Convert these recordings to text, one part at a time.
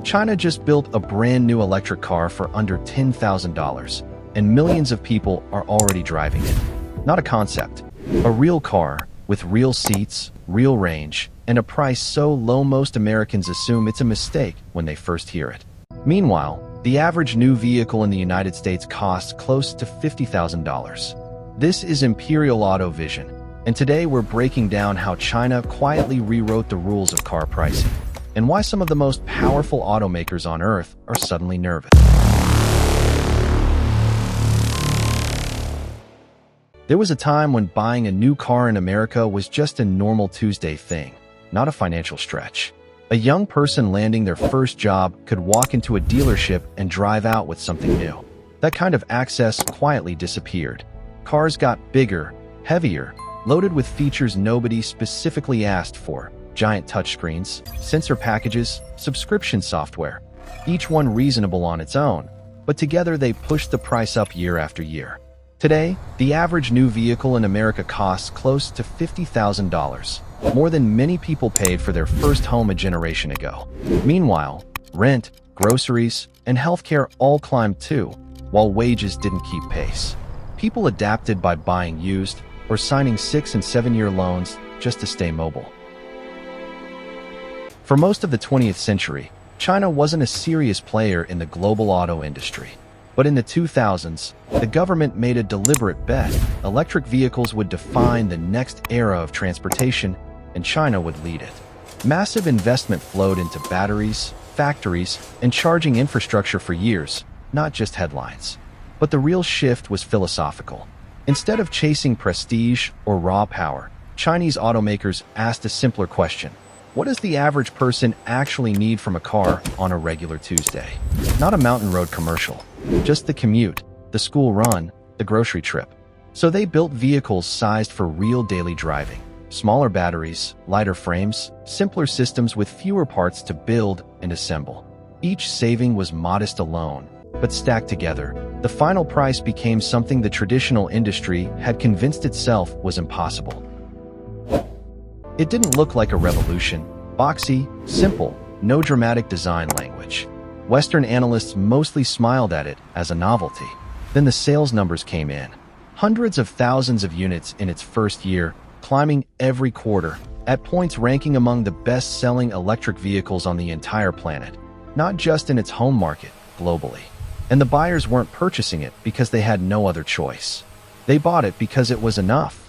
China just built a brand new electric car for under $10,000, and millions of people are already driving it. Not a concept, a real car with real seats, real range, and a price so low most Americans assume it's a mistake when they first hear it. Meanwhile, the average new vehicle in the United States costs close to $50,000. This is Imperial Auto Vision, and today we're breaking down how China quietly rewrote the rules of car pricing, and why some of the most powerful automakers on Earth are suddenly nervous. There was a time when buying a new car in America was just a normal Tuesday thing, not a financial stretch. A young person landing their first job could walk into a dealership and drive out with something new. That kind of access quietly disappeared. Cars got bigger, heavier, loaded with features nobody specifically asked for. Giant touchscreens, sensor packages, subscription software. Each one reasonable on its own, but together they pushed the price up year after year. Today, the average new vehicle in America costs close to $50,000, more than many people paid for their first home a generation ago. Meanwhile, rent, groceries, and healthcare all climbed too, while wages didn't keep pace. People adapted by buying used or signing 6- and 7-year loans just to stay mobile. For most of the 20th century, China wasn't a serious player in the global auto industry. But in the 2000s, the government made a deliberate bet. Electric vehicles would define the next era of transportation, and China would lead it. Massive investment flowed into batteries, factories, and charging infrastructure for years, not just headlines. But the real shift was philosophical. Instead of chasing prestige or raw power, Chinese automakers asked a simpler question. What does the average person actually need from a car on a regular Tuesday? Not a mountain road commercial, just the commute, the school run, the grocery trip. So they built vehicles sized for real daily driving. Smaller batteries, lighter frames, simpler systems with fewer parts to build and assemble. Each saving was modest alone, but stacked together, the final price became something the traditional industry had convinced itself was impossible. It didn't look like a revolution. Boxy, simple, no dramatic design language. Western analysts mostly smiled at it as a novelty. Then the sales numbers came in. Hundreds of thousands of units in its first year, climbing every quarter, at points ranking among the best-selling electric vehicles on the entire planet, not just in its home market, globally. And the buyers weren't purchasing it because they had no other choice. They bought it because it was enough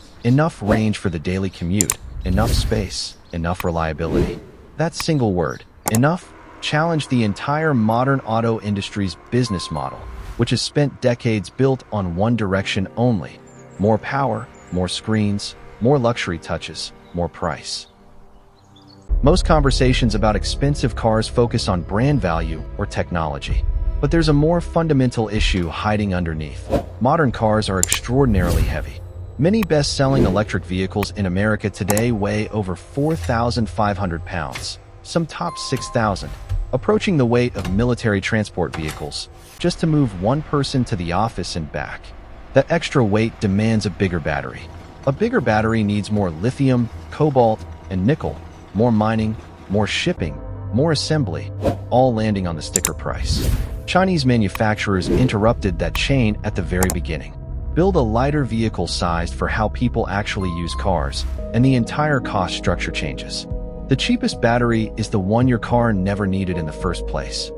range for the daily commute, enough space, enough reliability. That single word, enough, challenged the entire modern auto industry's business model, which has spent decades built on one direction only: more power, more screens, more luxury touches, more price. Most conversations about expensive cars focus on brand value or technology, but there's a more fundamental issue hiding underneath. Modern cars are extraordinarily heavy. Many best-selling electric vehicles in America today weigh over 4,500 pounds, some top 6,000, approaching the weight of military transport vehicles, just to move one person to the office and back. That extra weight demands a bigger battery. A bigger battery needs more lithium, cobalt, and nickel, more mining, more shipping, more assembly, all landing on the sticker price. Chinese manufacturers interrupted that chain at the very beginning. Build a lighter vehicle sized for how people actually use cars, and the entire cost structure changes. The cheapest battery is the one your car never needed in the first place.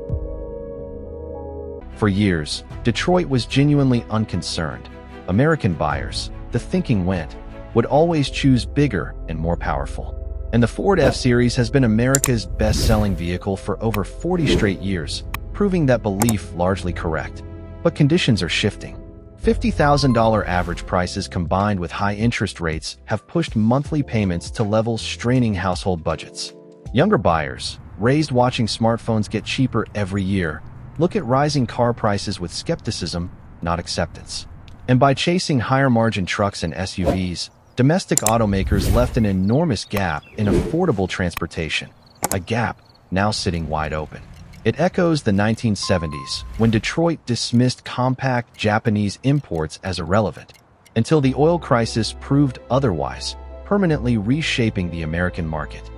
For years, Detroit was genuinely unconcerned. American buyers, the thinking went, would always choose bigger and more powerful. And the Ford F-Series has been America's best-selling vehicle for over 40 straight years, proving that belief largely correct. But conditions are shifting. $50,000 average prices combined with high interest rates have pushed monthly payments to levels straining household budgets. Younger buyers, raised watching smartphones get cheaper every year, look at rising car prices with skepticism, not acceptance. And by chasing higher-margin trucks and SUVs, domestic automakers left an enormous gap in affordable transportation, a gap now sitting wide open. It echoes the 1970s, when Detroit dismissed compact Japanese imports as irrelevant, until the oil crisis proved otherwise, permanently reshaping the American market.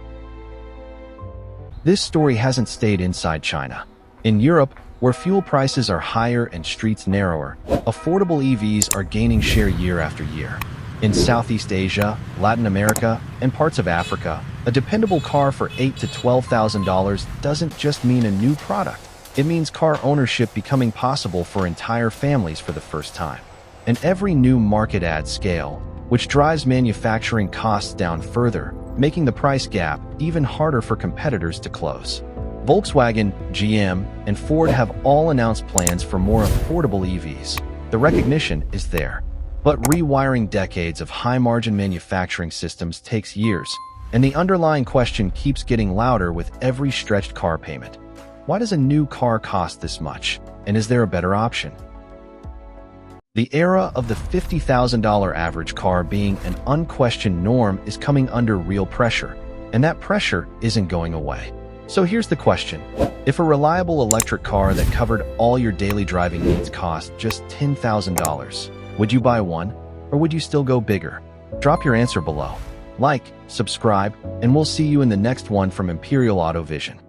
This story hasn't stayed inside China. In Europe, where fuel prices are higher and streets narrower, affordable EVs are gaining share year after year. In Southeast Asia, Latin America, and parts of Africa, a dependable car for $8,000 to $12,000 doesn't just mean a new product. It means car ownership becoming possible for entire families for the first time. And every new market adds scale, which drives manufacturing costs down further, making the price gap even harder for competitors to close. Volkswagen, GM, and Ford have all announced plans for more affordable EVs. The recognition is there. But rewiring decades of high-margin manufacturing systems takes years, and the underlying question keeps getting louder with every stretched car payment. Why does a new car cost this much? And is there a better option? The era of the $50,000 average car being an unquestioned norm is coming under real pressure, and that pressure isn't going away. So here's the question. If a reliable electric car that covered all your daily driving needs cost just $10,000, would you buy one, or would you still go bigger? Drop your answer below. Like, subscribe, and we'll see you in the next one from Imperial Auto Vision.